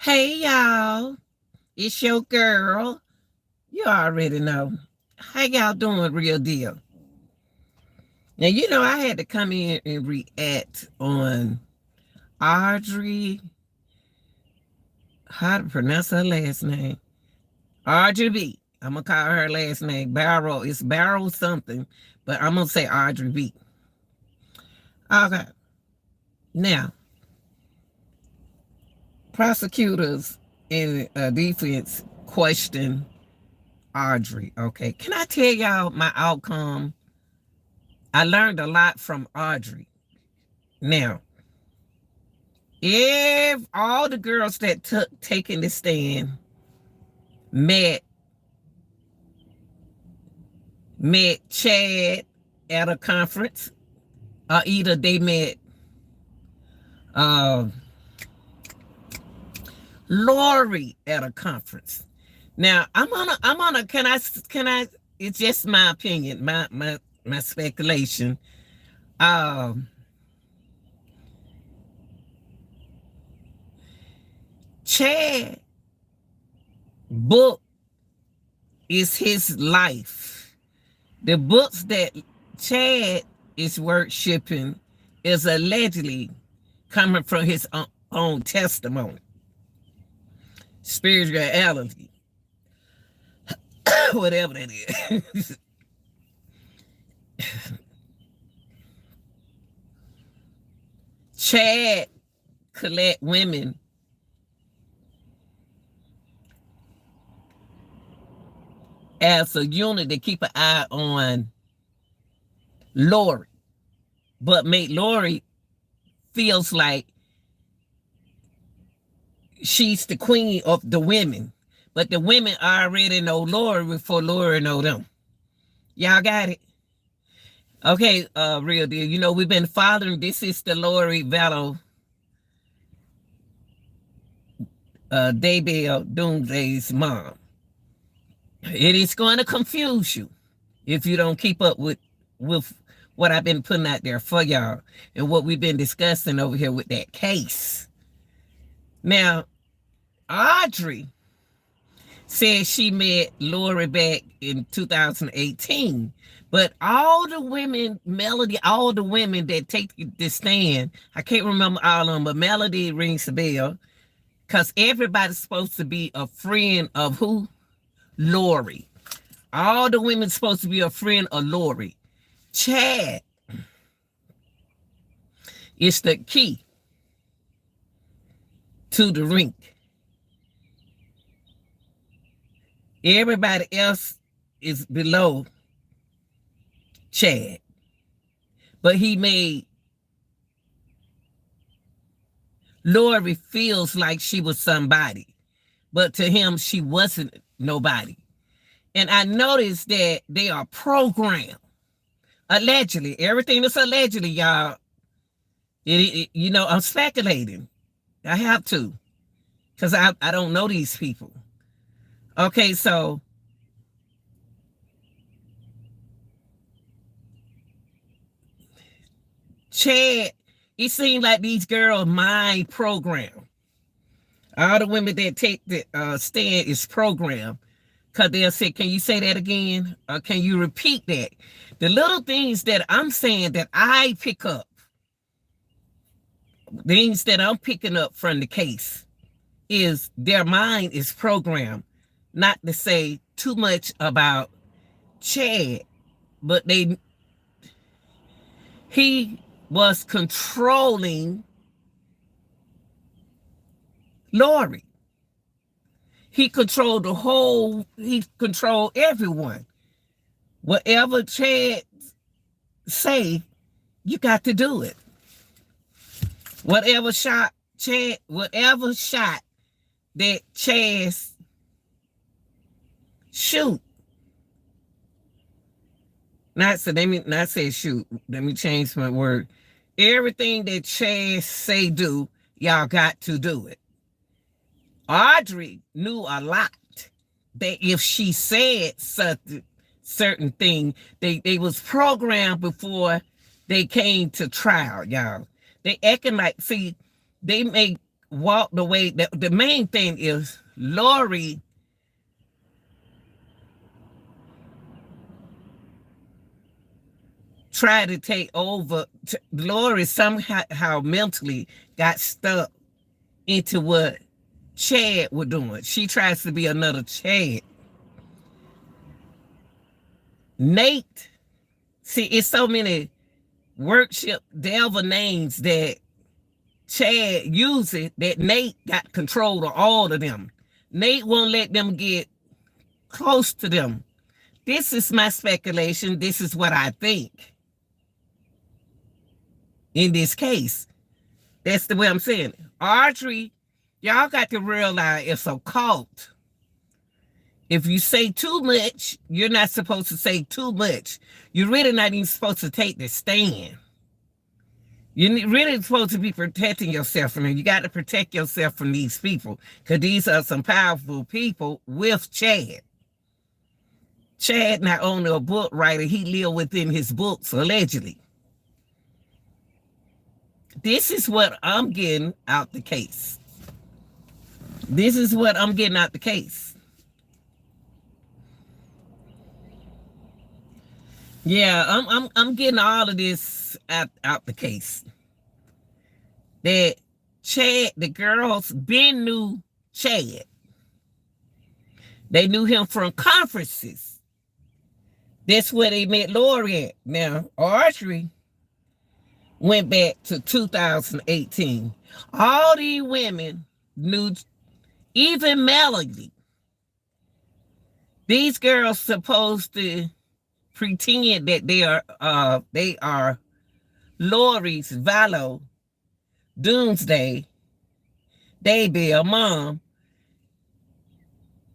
Hey y'all, it's your girl. You already know. How y'all doing, real deal? Now I had to come in and react on Audrey. How to pronounce her last name? Audrey B. I'm gonna call her last name Barrow. It's Barrow something, but I'm gonna say Audrey B. Okay. Now, prosecutors in defense question Audrey. Okay, can I tell y'all my outcome? I learned a lot from Audrey. Now, if all the girls that took taking the stand met Chad at a conference, or either they met uh, Lori at a conference. Now, can I? It's just my opinion, my speculation. Um, Chad book is his life. The books that Chad is worshiping is allegedly coming from his own testimony, spirituality, whatever that is. Chad collect women as a unit to keep an eye on Lori, but make Lori feels like she's the queen of the women, but the women already know Lori before Lori know them. Y'all got it? Okay, real deal. We've been following. This is the Lori Vallow Daybell Doomsday's mom. It is going to confuse you if you don't keep up with what I've been putting out there for y'all and what we've been discussing over here with that case. Now, Audrey said she met Lori back in 2018, but all the women, Melody, all the women that take the stand, I can't remember all of them, but Melody rings the bell because everybody's supposed to be a friend of who? Lori. All the women supposed to be a friend of Lori. Chad is the key to the rink. Everybody else is below Chad. But he made Lori feels like she was somebody. But to him, she wasn't nobody. And I noticed that they are programmed. Allegedly. Everything that's allegedly, y'all. I'm speculating. I have to. Because I don't know these people. Okay, so Chad, it seemed like these girls mind program. All the women that take the stand is programmed. Because they'll say, can you say that again? Or can you repeat that? The little things that I'm saying that I pick up, things that I'm picking up from the case, is their mind is programmed not to say too much about Chad, but he was controlling Lori. He controlled he controlled everyone. Whatever Chad say, you got to do it. Whatever shot that Chad shoot. Let me change my word. Everything that Chad say do, y'all got to do it. Audrey knew a lot that if she said certain thing, they was programmed before they came to trial, y'all. They acting like, see, they make walked away. The main thing is Lori tried to take over. Lori somehow mentally got stuck into what Chad was doing. She tries to be another Chad. Nate, see, it's so many worship devil names that Chad uses that Nate got control of all of them. Nate won't let them get close to them. This is my speculation. This is what I think. In this case, that's the way I'm saying it. Audrey, y'all got to realize it's a cult. If you say too much, you're not supposed to say too much. You're really not even supposed to take the stand. You're really supposed to be protecting yourself from them. You got to protect yourself from these people because these are some powerful people with Chad. Chad not only a book writer, he lived within his books, allegedly. This is what I'm getting out the case. This is what I'm getting out the case. Yeah, I'm getting all of this out the case. That Chad, the girls been knew Chad. They knew him from conferences. That's where they met Lori at. Now, Audrey went back to 2018. All these women knew, even Melody. These girls supposed to pretend that they are Lori's Vallow, Doomsday, Daybell's mom.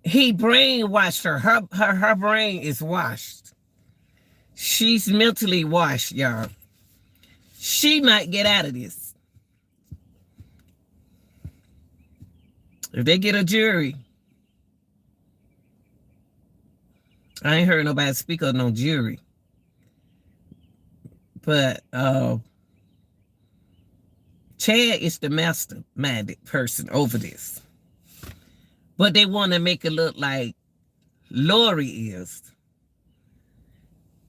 He brainwashed her. Her brain is washed. She's mentally washed, y'all. She might get out of this. If they get a jury, I ain't heard nobody speak of no jury. But Chad is the masterminded person over this. But they want to make it look like Lori is.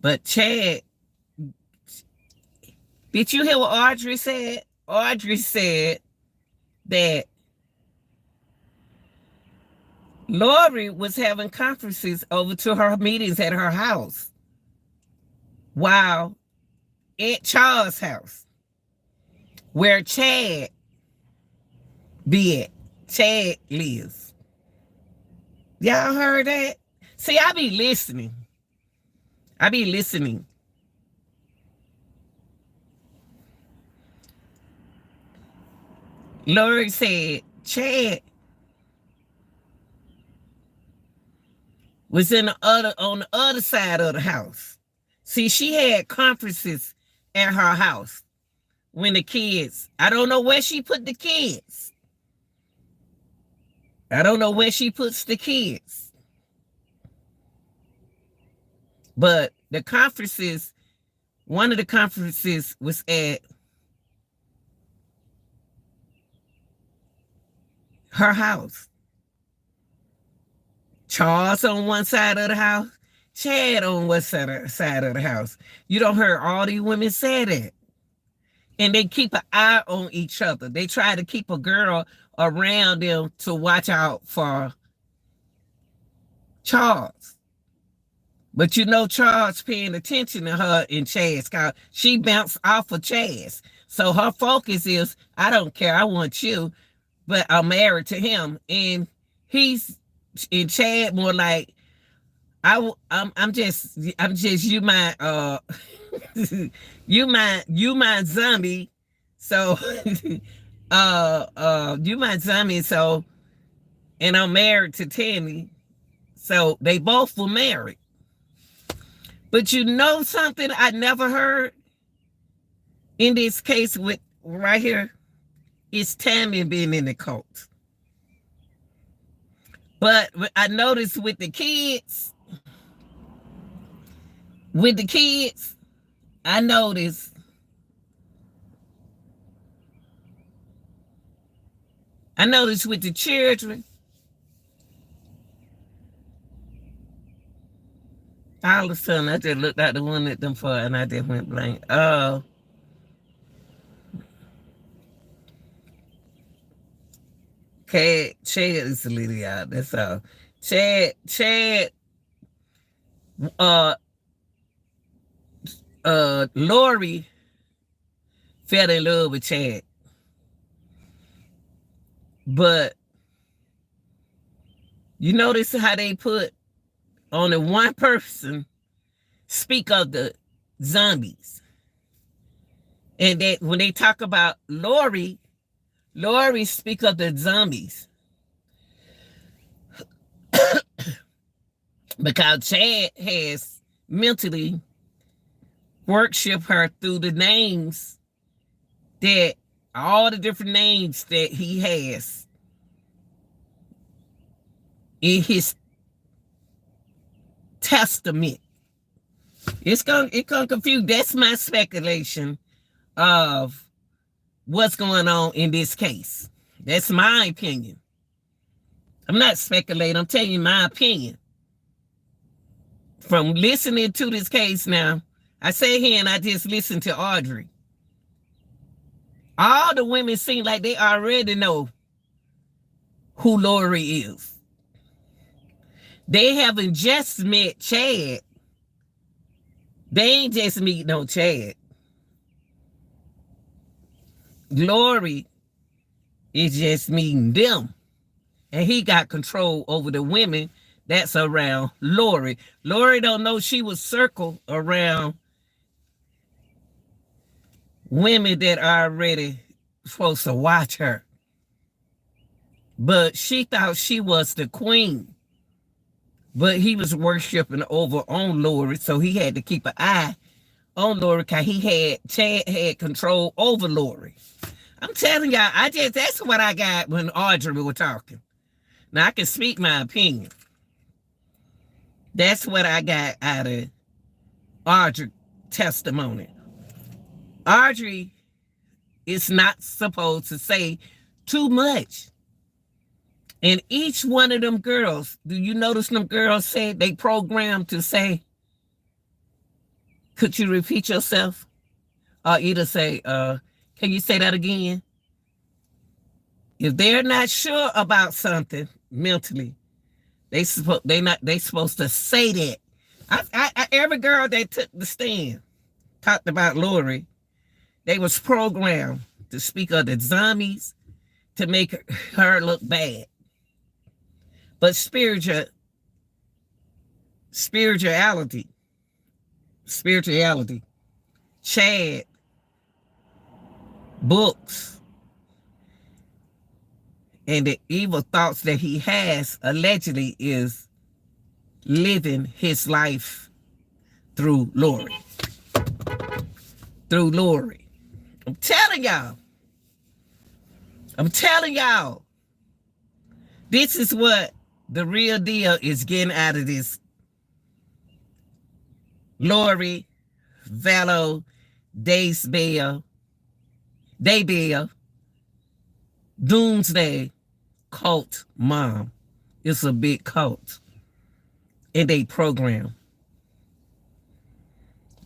But Chad, did you hear what Audrey said? Audrey said that Lori was having conferences over to her meetings at her house while at Charles' house, where Chad be at. Chad lives. Y'all heard that? See, I be listening. Lori said Chad was on the other side of the house. See, she had conferences at her house when the kids, I don't know where she put the kids. I don't know where she puts the kids. But the conferences, one of the conferences was at her house. Charles on one side of the house, Chad on one side of the house. You don't hear all these women say that. And they keep an eye on each other. They try to keep a girl around them to watch out for Charles. But you know Charles paying attention to her in Chad's car. She bounced off of Chad's. So her focus is, I don't care, I want you, but I'm married to him. And he's in Chad more like, I'm just you my you my zombie. So you my zombie, so, and I'm married to Tammy. So they both were married. But you know something I never heard in this case with right here is Tammy being in the cult. But I noticed with the kids, I noticed I noticed with the children, all of a sudden I just looked at the one at them for and I just went blank. Chad is a little out. That's all. Chad, uh, Lori fell in love with Chad, but you notice how they put only one person speak of the zombies, and that when they talk about Lori speak of the zombies. Because Chad has mentally worship her through the names, that all the different names that he has in his testament. It's gonna confuse. That's my speculation of what's going on in this case. That's my opinion. I'm not speculating. I'm telling you my opinion. From listening to this case now, I say here and I just listened to Audrey. All the women seem like they already know who Lori is. They haven't just met Chad. They ain't just meet no Chad. Lori is just meeting them. And he got control over the women that's around Lori. Lori don't know she was circled around women that are already supposed to watch her. But she thought she was the queen. But he was worshiping over on Lori, so he had to keep an eye on Lori because Chad had control over Lori. I'm telling y'all, that's what I got when Audrey was talking. Now I can speak my opinion. That's what I got out of Audrey's testimony. Audrey is not supposed to say too much. And each one of them girls, do you notice them girls said they programmed to say, could you repeat yourself? Or either say, can you say that again? If they're not sure about something mentally, they supposed to say that. Every girl that took the stand talked about Lori. They was programmed to speak of the zombies to make her look bad. But spirituality, Chad, books, and the evil thoughts that he has allegedly is living his life through Lori. I'm telling y'all, this is what the real deal is getting out of this. Lori, Vallow, Daybell, Doomsday cult mom. It's a big cult. And they program.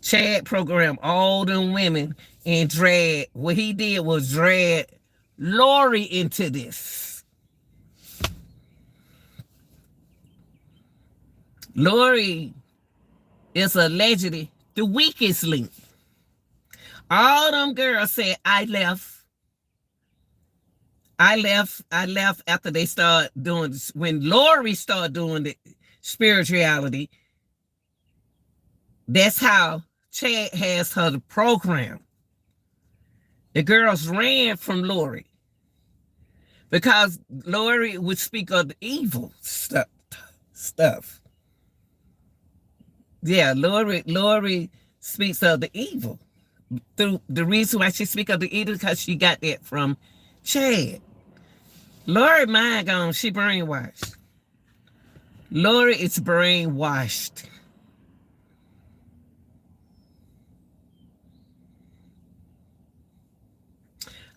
Chad programmed all them women and what he did was drag Lori into this. Lori is allegedly the weakest link. All them girls said, I left after they started doing this. When Lori started doing the spirituality, that's how Chad has her the program. The girls ran from Lori because Lori would speak of the evil stuff. Yeah, Lori speaks of the evil. The reason why she speaks of the evil is because she got that from Chad. Lori mind gone, she brainwashed. Lori is brainwashed.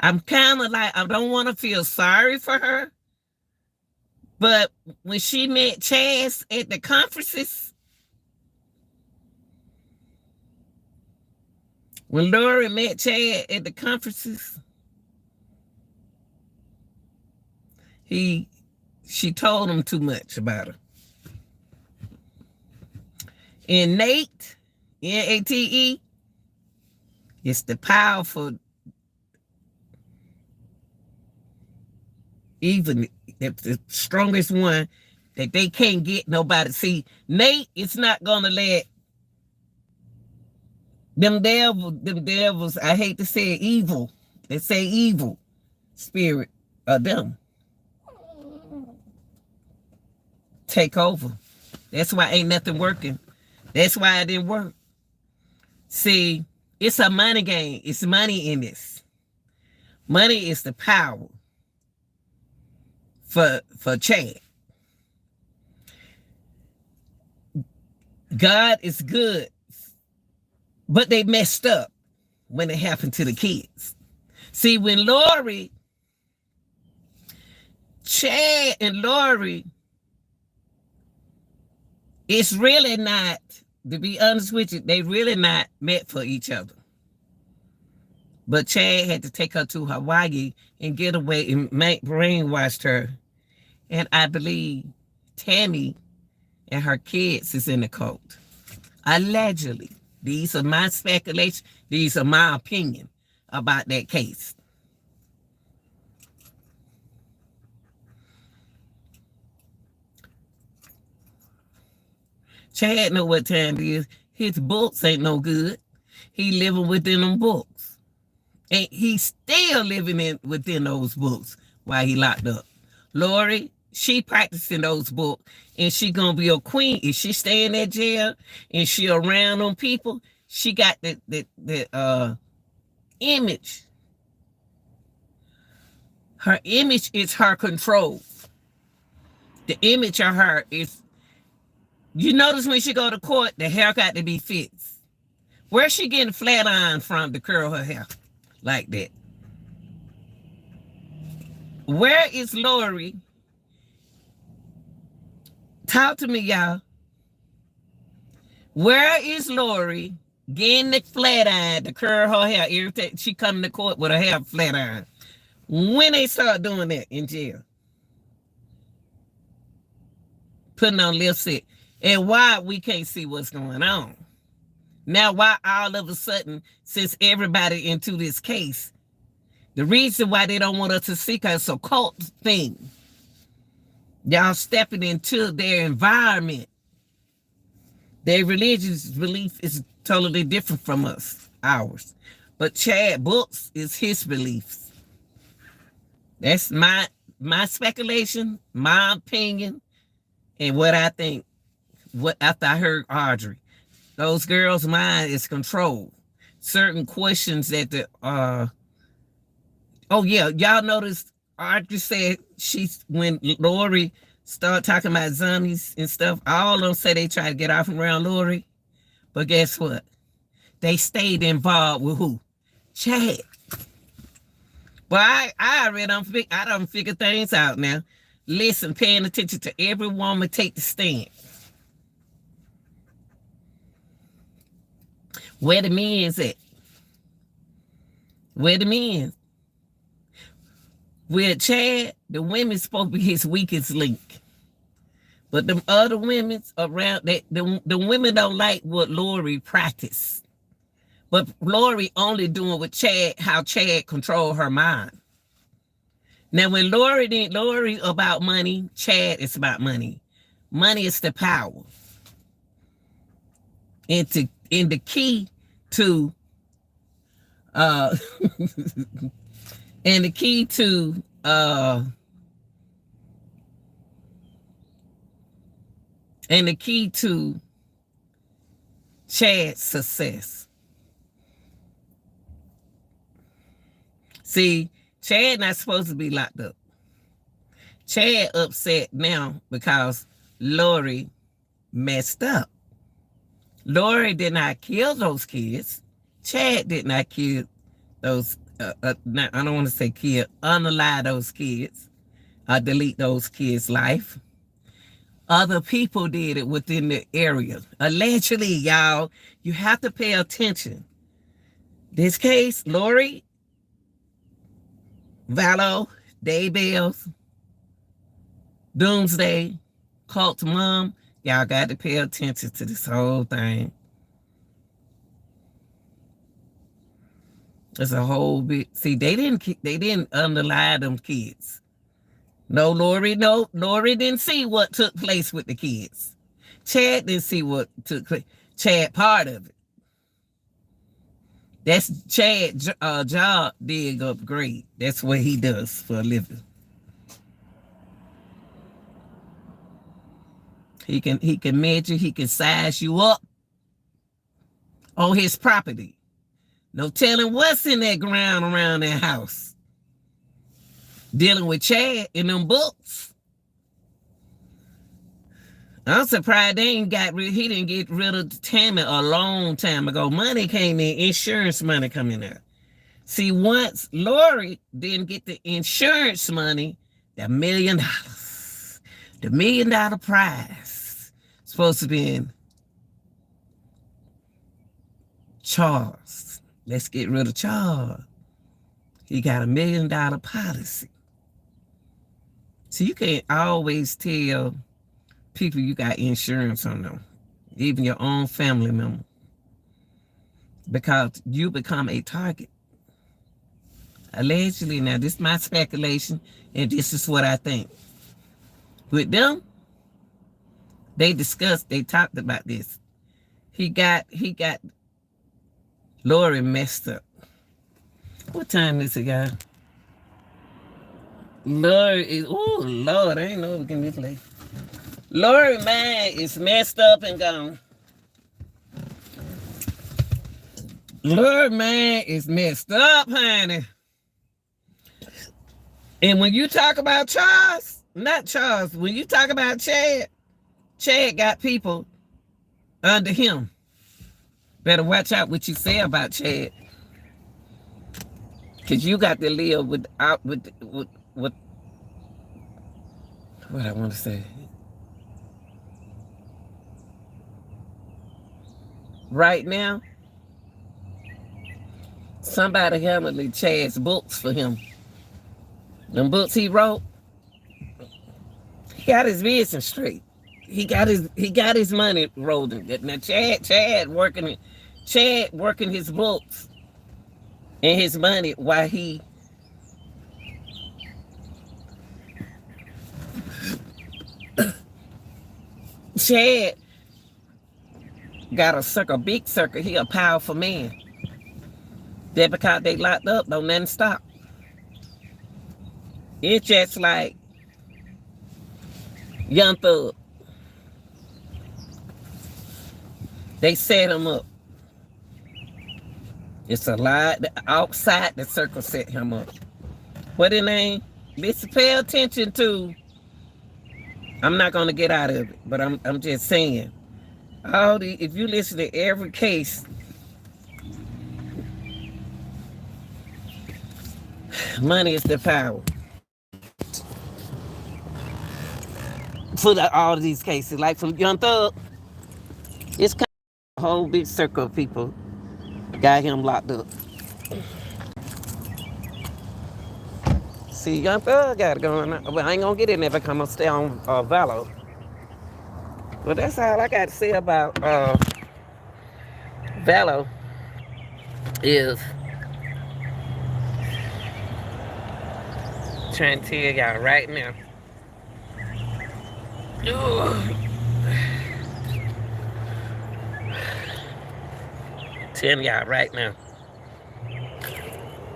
I'm kind of like, I don't want to feel sorry for her. But when she met Chaz at the conferences, when Lori met Chad at the conferences, she told him too much about her. And Nate, N-A-T-E, is the powerful, even the strongest one that they can't get nobody. See, Nate is not gonna let them devils, I hate to say it, evil. They say evil spirit of them take over. That's why ain't nothing working. That's why it didn't work. See, it's a money game. It's money in this. Money is the power for Chad. God is good, but they messed up when it happened to the kids. See, when Chad and Lori, it's really not, to be honest with you, they really not meant for each other. But Chad had to take her to Hawaii and get away and brainwashed her. And I believe Tammy and her kids is in the cult. Allegedly. These are my speculations. These are my opinion about that case. Chad know what time it is. His books ain't no good. He living within them books. And he's still living within those books while he locked up. Lori, she practicing those books, and she gonna be a queen. If she stay in that jail and she around them people, she got the image. Her image is her control. The image of her is, you notice when she go to court, the hair got to be fixed. Where's she getting flat iron from to curl her hair like that? Where is Lori? Talk to me, y'all. Where is Lori getting the flat iron to curl her hair every time she come to court with her hair flat iron? When they start doing that in jail? Putting on lipstick. And why we can't see what's going on? Now, why all of a sudden, since everybody into this case, the reason why they don't want us to see us a cult thing, y'all stepping into their environment. Their religious belief is totally different from ours. But Chad Books is his beliefs. That's my speculation, my opinion, and what I think. What after I heard Audrey, those girls' mind is controlled. Certain questions that the oh yeah, y'all noticed Audrey said when Lori started talking about zombies and stuff, all of them say they try to get off around Lori, but guess what? They stayed involved with who? Chad. But I already don't figure things out now. Listen, paying attention to every woman take the stand. Where the men's at? Where the men's? With Chad, the women's supposed to be his weakest link. But them other women's around, the women don't like what Lori practiced. But Lori only doing with Chad, how Chad control her mind. Now, when Lori about money, Chad is about money. Money is the power. And the key to and the key to Chad's success. See, Chad not supposed to be locked up. Chad upset now because Lori messed up. Lori did not kill those kids. Chad did not kill those I don't want to say kid, unalive those kids, delete those kids' life. Other people did it within the area. Allegedly, y'all, you have to pay attention. This case, Lori, Vallow, Daybell'S, Doomsday, Cult Mom, y'all got to pay attention to this whole thing. There's a whole bit. See, they didn't underlie them kids. No, Lori didn't see what took place with the kids. Chad didn't see what took place. Chad part of it. That's Chad's job, dig upgrade. That's what he does for a living. He can measure, he can size you up on his property. No telling what's in that ground around that house. Dealing with Chad in them books. I'm surprised he didn't get rid of Tammy a long time ago. Money came in, insurance money coming out. See, once Lori didn't get the insurance money, the $1 million, the $1 million prize, supposed to be in Charles. Let's get rid of Charles. He got $1 million policy. So you can't always tell people you got insurance on them, even your own family member, because you become a target. Allegedly, now this is my speculation, and this is what I think. With them, they talked about this. He got Lori messed up. What time is it, guys? Lori is, oh Lord, I ain't know we can replay. Lori man is messed up and gone. Lori man is messed up, honey. And when you talk about Charles, not Charles, when you talk about Chad got people under him. Better watch out what you say about Chad. Cause you got to live with what I want to say. Right now, somebody handling Chad's books for him. Them books he wrote, he got his business straight. He got his money rolling. Now Chad working his books and his money while he Chad got a big circle. He a powerful man. That because they locked up, don't nothing stop. It's just like Young Thug. They set him up. It's a lot outside the circle set him up. What his name? Listen, pay attention to. I'm not gonna get out of it, but I'm just saying. If you listen to every case, money is the power. For all of these cases, like from Young Thug, it's kind of a whole big circle of people got him locked up. See, Young Thug got it going on. But I ain't gonna get in there because I'm gonna stay on Vallow. But that's all I got to say about Vallow is trying to tell y'all right now. Telling y'all right now.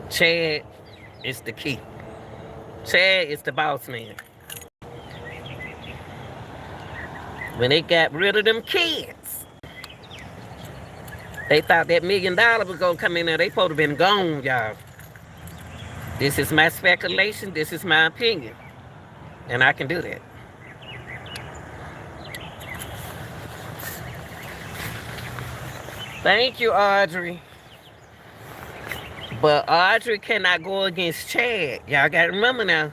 Chad is the key. Chad is the boss man. When they got rid of them kids, they thought that $1 million was gonna come in there. They supposed to been gone, y'all. This is my speculation. This is my opinion. And I can do that. Thank you, Audrey. But Audrey cannot go against Chad. Y'all got to remember now.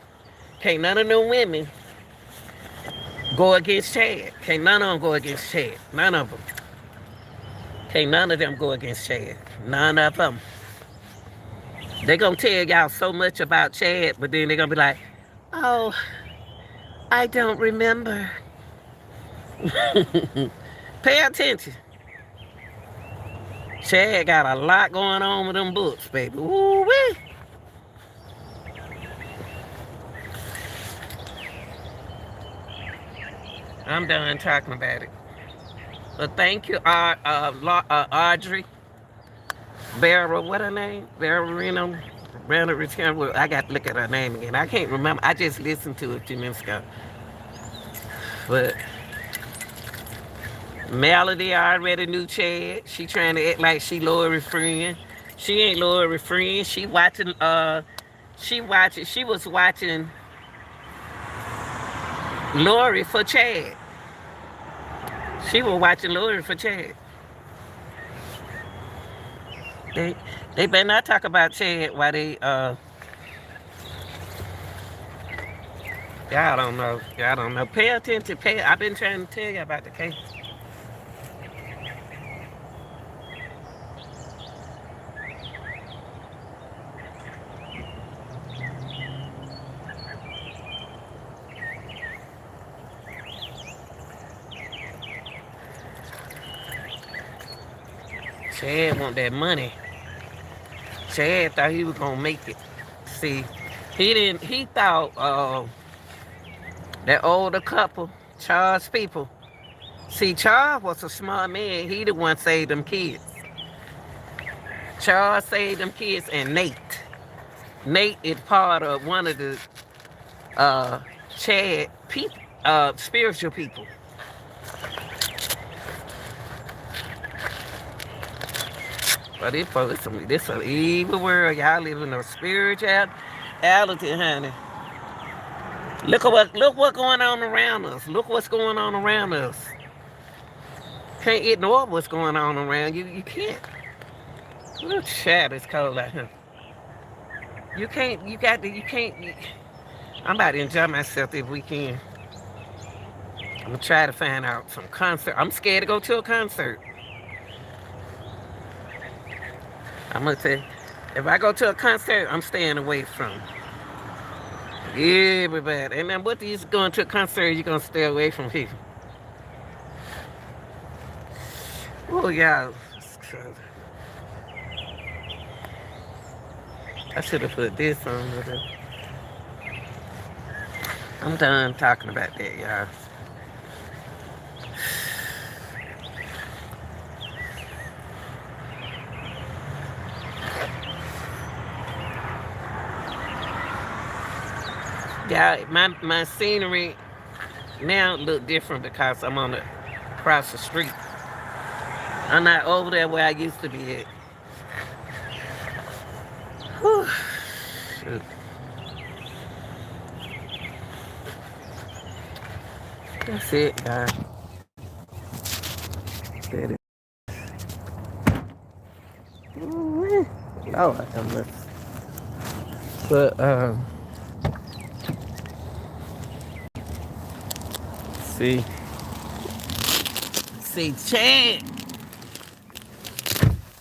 Can't none of them women go against Chad. Can't none of them go against Chad. None of them. Can't none of them go against Chad. None of them. They gonna tell y'all so much about Chad, but then they gonna be like, oh, I don't remember. Pay attention. Chad got a lot going on with them books, baby. Ooh-wee. I'm done talking about it. But thank you, Audrey. Barrow, what her name? Barratarrio. I got to look at her name again. I can't remember. I just listened to it a few minutes ago. But Melody already knew Chad. She trying to act like she Lori's friend. She ain't Lori's friend. She was watching Lori for Chad. She was watching Lori for Chad. They better not talk about Chad while they y'all don't know. Y'all don't know. Pay attention. I've been trying to tell you about the case. Chad want that money. Chad thought he was gonna make it. See, he thought that older couple, Charles people. See, Charles was a smart man. He the one saved them kids. Charles saved them kids, and Nate. Nate is part of one of the Chad people, spiritual people. But this an evil world. Y'all live in a spirituality, honey. Look what's going on around us. Look what's going on around us. Can't ignore what's going on around you. You can't. Look, child, it's cold out here. You can't. I'm about to enjoy myself this weekend. I'm gonna try to find out some concert. I'm scared to go to a concert. I'm gonna say, if I go to a concert, I'm staying away from everybody. And then what do you going to a concert? You're gonna stay away from people. Oh y'all, I should have put this on. I'm done talking about that, y'all. Yeah, my scenery now look different because I'm on across the street. I'm not over there where I used to be at. Whew. Shoot. That's it, guys. That is. Oh, I have left. But see,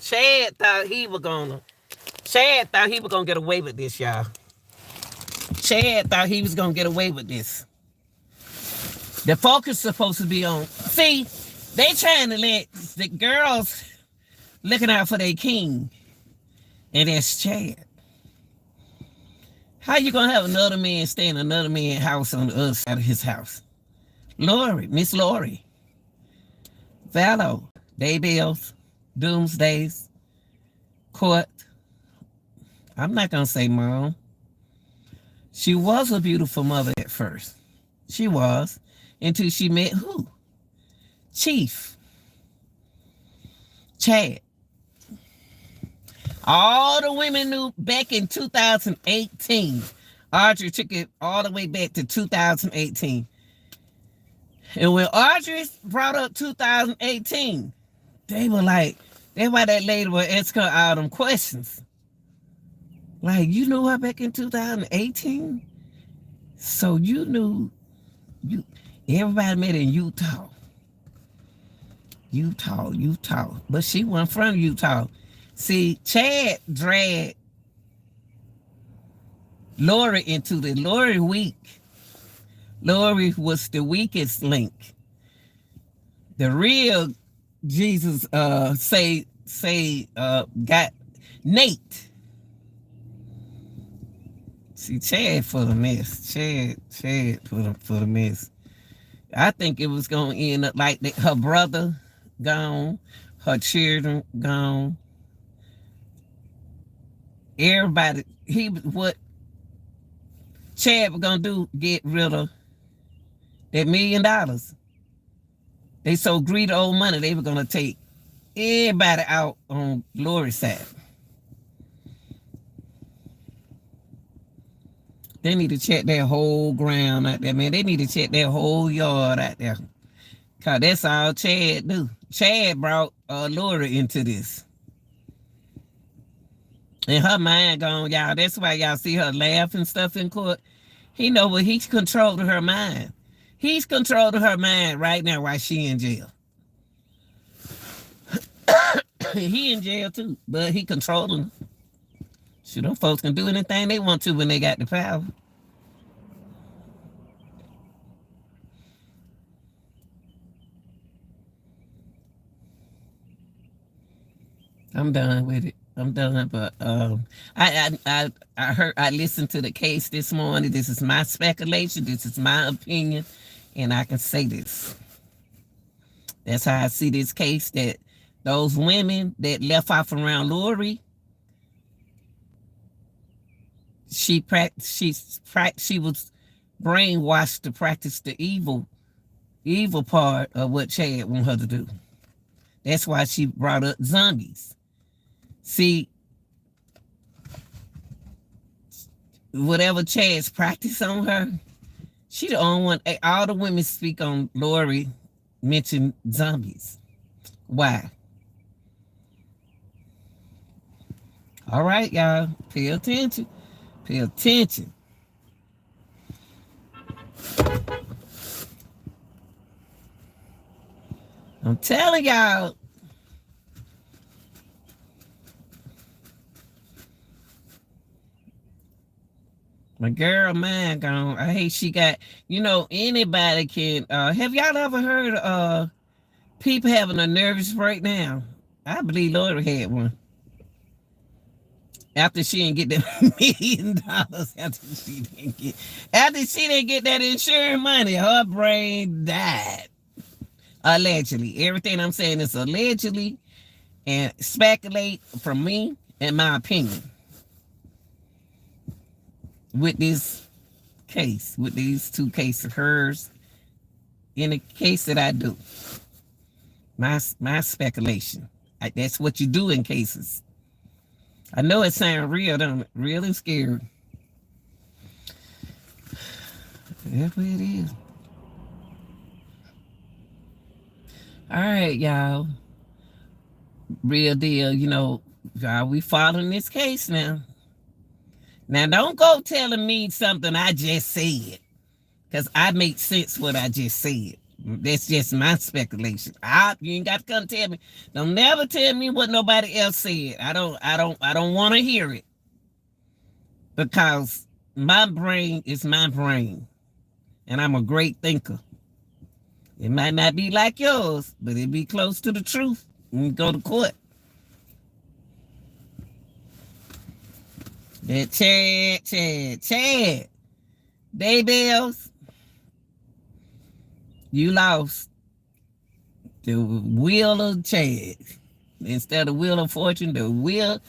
Chad thought he was gonna get away with this, y'all. Chad thought he was gonna get away with this. The focus supposed to be on. See, they trying to let the girls looking out for their king, and that's Chad. How you gonna have another man stay in another man's house on the other side of his house? Miss Lori, Vallow, Daybell'S, Doomsdays, Court. I'm not gonna say mom. She was a beautiful mother at first. She was, until she met who? Chief. Chad. All the women knew back in 2018. Audrey took it all the way back to 2018. And when Audrey brought up 2018, they were like, that's why that lady was asking her all them questions. Like, you knew her back in 2018? So you knew you everybody met in Utah. Utah. But she wasn't from Utah. See, Chad dragged Lori into the Lori weak. Lori was the weakest link. The real Jesus got Nate. See, Chad for the mess. Chad for the mess. I think it was gonna end up like her brother gone, her children gone. Everybody, what Chad was gonna do, get rid of that $1 million. They so greedy old money, they were gonna take everybody out on Lori's side. They need to check their whole ground out there, man. They need to check their whole yard out there. Cause that's all Chad do. Chad brought Lori into this. And her mind gone, y'all. That's why y'all see her laugh and stuff in court. He know what he's controlling her mind. He's controlling her mind right now while she in jail. He in jail too, but he controlling her. Sure, them folks can do anything they want to when they got the power. I'm done with it. I'm done. But I listened to the case this morning. This is my speculation. This is my opinion, and I can say this. That's how I see this case. That those women that left off around Lori, she was brainwashed to practice the evil part of what Chad want her to do. That's why she brought up zombies. See, whatever Chad's practice on her, she the only one. All the women speak on Lori mention zombies. Why? All right, y'all. Pay attention. Pay attention. I'm telling y'all. My girl mind gone. I hate she got, anybody can have y'all ever heard people having a nervous breakdown? I believe Lori had one. After she didn't get that $1 million, after she didn't get that insurance money, her brain died. Allegedly. Everything I'm saying is allegedly, and speculate from me and my opinion. With this case, with these two cases, hers, in the case that I do. My speculation. That's what you do in cases. I know it sounds real, don't it? Real and scary. That's what it is. All right, y'all. Real deal, y'all, we following this case now. Now, don't go telling me something I just said, because I make sense what I just said. That's just my speculation. You ain't got to come tell me. Don't never tell me what nobody else said. I don't want to hear it, because my brain is my brain, and I'm a great thinker. It might not be like yours, but it be close to the truth when you go to court. That Chad. Daybell'S, you lost the wheel of Chad. Instead of wheel of fortune, the wheel.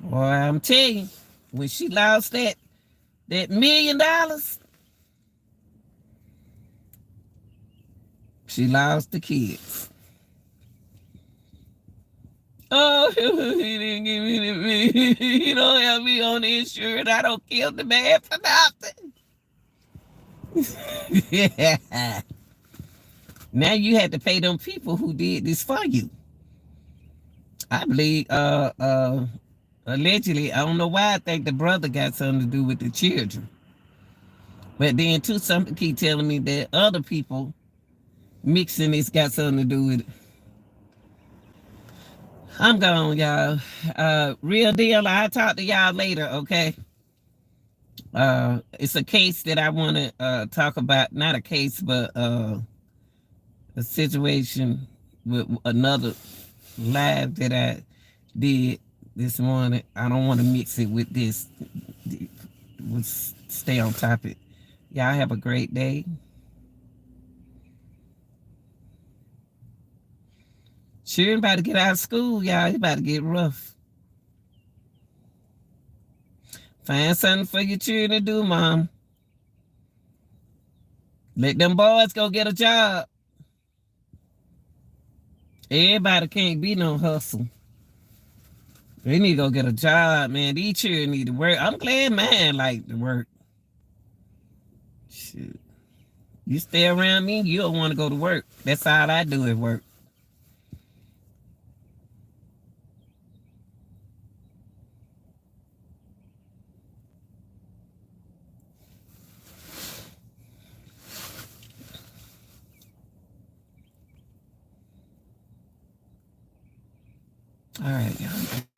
Boy, I'm telling you, when she lost that $1 million, she lost the kids. Oh, he didn't give me the $1 million. He don't have me on the insurance. I don't kill the man for nothing. Yeah. Now you had to pay them people who did this for you. I believe allegedly, I don't know why I think the brother got something to do with the children. But then too, something keep telling me that other people mixing this got something to do with it. I'm gone, y'all. Real deal. I'll talk to y'all later, okay? It's a case that I want to talk about. Not a case, but a situation with another live that I did this morning. I don't want to mix it with this. We'll stay on topic. Y'all have a great day. Sure, about to get out of school, y'all. It's about to get rough. Find something for your children to do, Mom. Let them boys go get a job. Everybody can't be no hustle. They need to go get a job, man. These children need to work. I'm glad man like to work. Shit. You stay around me, you don't want to go to work. That's all I do is work. All right, y'all.